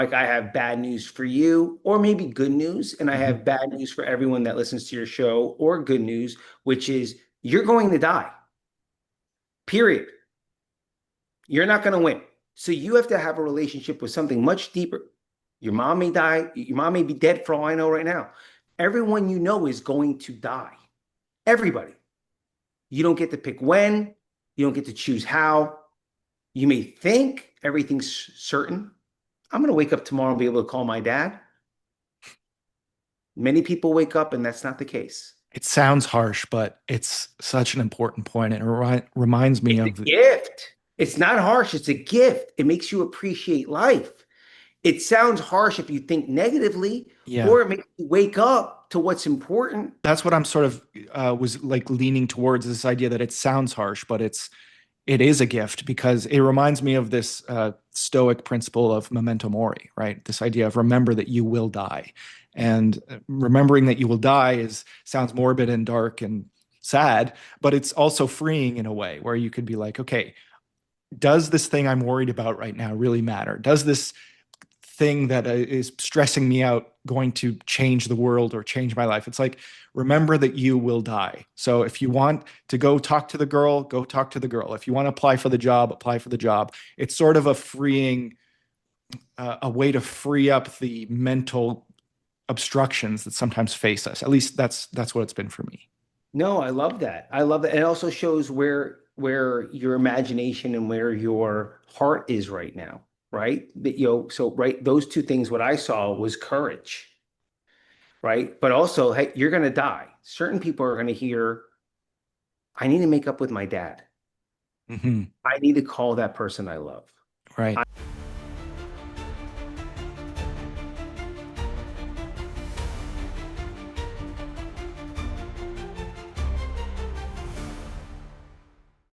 like I have bad news for you, or maybe good news, and I Mhm. have bad news for everyone that listens to your show, or good news, which is you're going to die. Period. You're not going to win. So you have to have a relationship with something much deeper. Your mom may die. Your mom may be dead for all I know right now. Everyone you know is going to die. Everybody. You don't get to pick when. You don't get to choose how. You may think everything's certain. I'm going to wake up tomorrow and be able to call my dad. Many people wake up and that's not the case. It sounds harsh, but it's such an important point. It reminds me It's of a gift. It's not harsh. It's a gift. It makes you appreciate life. It sounds harsh if you think negatively, yeah. or it makes you wake up to what's important. That's what I'm sort of was like leaning towards, this idea that it sounds harsh, but it is a gift, because it reminds me of this Stoic principle of memento mori, right? This idea of remember that you will die. And remembering that you will die is sounds morbid and dark and sad, but it's also freeing in a way where you could be like, okay, does this thing I'm worried about right now really matter? Does this thing that is stressing me out going to change the world or change my life? It's like, remember that you will die. So if you want to go talk to the girl, go talk to the girl. If you want to apply for the job, apply for the job. It's sort of a freeing, a way to free up the mental obstructions that sometimes face us. At least that's what it's been for me. No, I love that. I love that. And it also shows where your imagination and where your heart is right now, right? That so right, those two things, what I saw was courage, right? But also, hey, you're gonna die. Certain people are gonna hear, I need to make up with my dad. Hmm. I need to call that person I love. Right.